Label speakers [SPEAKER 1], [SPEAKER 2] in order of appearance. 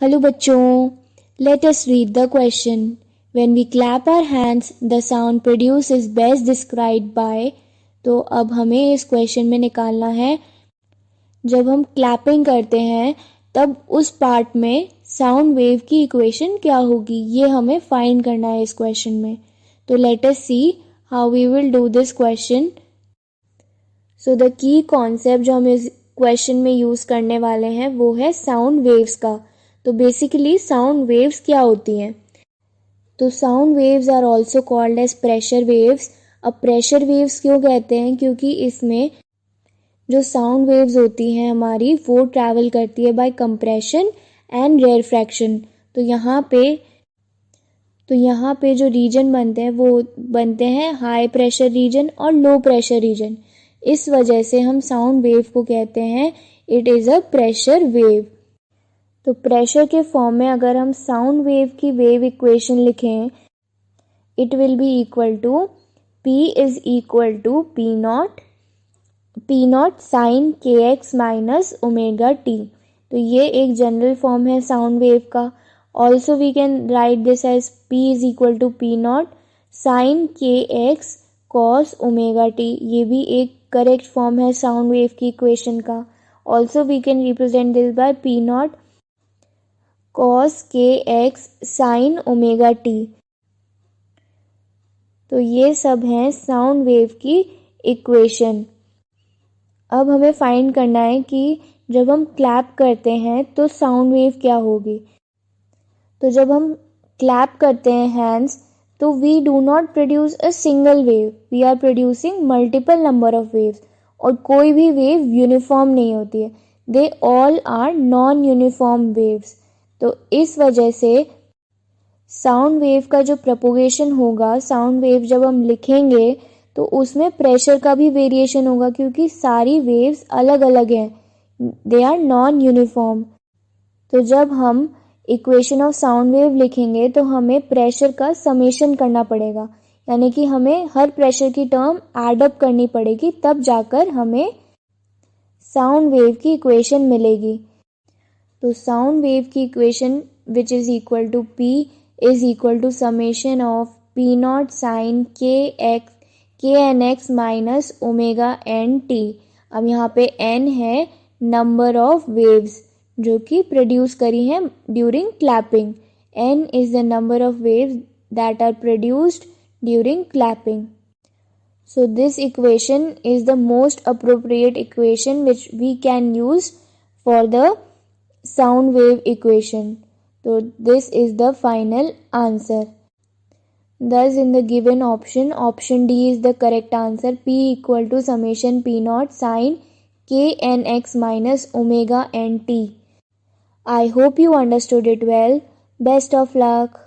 [SPEAKER 1] Hello बच्चों, let us read the question. When we clap our hands the sound produce is best described by. तो अब हमें इस question में निकालना है, जब हम क्लैपिंग करते हैं तब उस पार्ट में साउंड वेव की इक्वेशन क्या होगी, ये हमें फाइंड करना है इस क्वेश्चन में. तो let us see how we will do this question. So the key concept जो हम इस क्वेश्चन में यूज करने वाले हैं वो है साउंड वेव्स का. तो बेसिकली साउंड वेव्स क्या होती हैं? तो sound waves are also called as pressure waves. अब प्रेशर वेव्स क्यों कहते हैं? क्योंकि इसमें जो साउंड वेव्स होती हैं हमारी, वो ट्रैवल करती है बाय कंप्रेशन एंड रेयरफ्रैक्शन. तो यहाँ पे जो रीजन बनते हैं वो बनते हैं हाई प्रेशर रीजन और लो प्रेशर रीजन. इस वजह से हम साउंड वेव को कहते हैं it is a pressure wave. तो प्रेशर के फॉर्म में अगर हम साउंड वेव की वेव इक्वेशन लिखें, it will be equal to P is equal to P not sine k x minus omega t. तो ये एक जनरल फॉर्म है साउंड वेव का. Also we can write this as P is equal to P not sine k x cos omega t. ये भी एक correct form है sound wave की इक्वेशन का. Also we can represent this by P not cos k x sine omega t. तो ये सब हैं साउंड वेव की इक्वेशन. अब हमें फाइंड करना है कि जब हम क्लैप करते हैं तो साउंड वेव क्या होगी. तो जब हम क्लैप करते हैं हैंड्स, तो we do not produce a single wave, we are producing multiple number of waves. और कोई भी वेव यूनिफॉर्म नहीं होती है, they all are non uniform waves. तो इस वजह से साउंड वेव का जो प्रोपोगेशन होगा, साउंड वेव जब हम लिखेंगे तो उसमें प्रेशर का भी वेरिएशन होगा, क्योंकि सारी वेव्स अलग अलग हैं, दे आर नॉन यूनिफॉर्म. तो जब हम इक्वेशन ऑफ साउंड वेव लिखेंगे तो हमें प्रेशर का समेशन करना पड़ेगा, यानी कि हमें हर प्रेशर की टर्म एड अप करनी पड़ेगी, तब जाकर हमें साउंड वेव की इक्वेशन मिलेगी. तो साउंड वेव की equation which is equal to P is equal to summation of P not sine k n x minus omega n t. अब यहाँ पे n है नंबर ऑफ वेव्स जो कि प्रोड्यूस करी हैं during clapping. n is the number of waves that are produced during clapping. So this equation is the most appropriate equation which we can use for the sound wave equation. So this is the final answer. Thus in the given option D is the correct answer. P equal to summation P naught sin k n x minus omega n t. I hope you understood it well. Best of luck.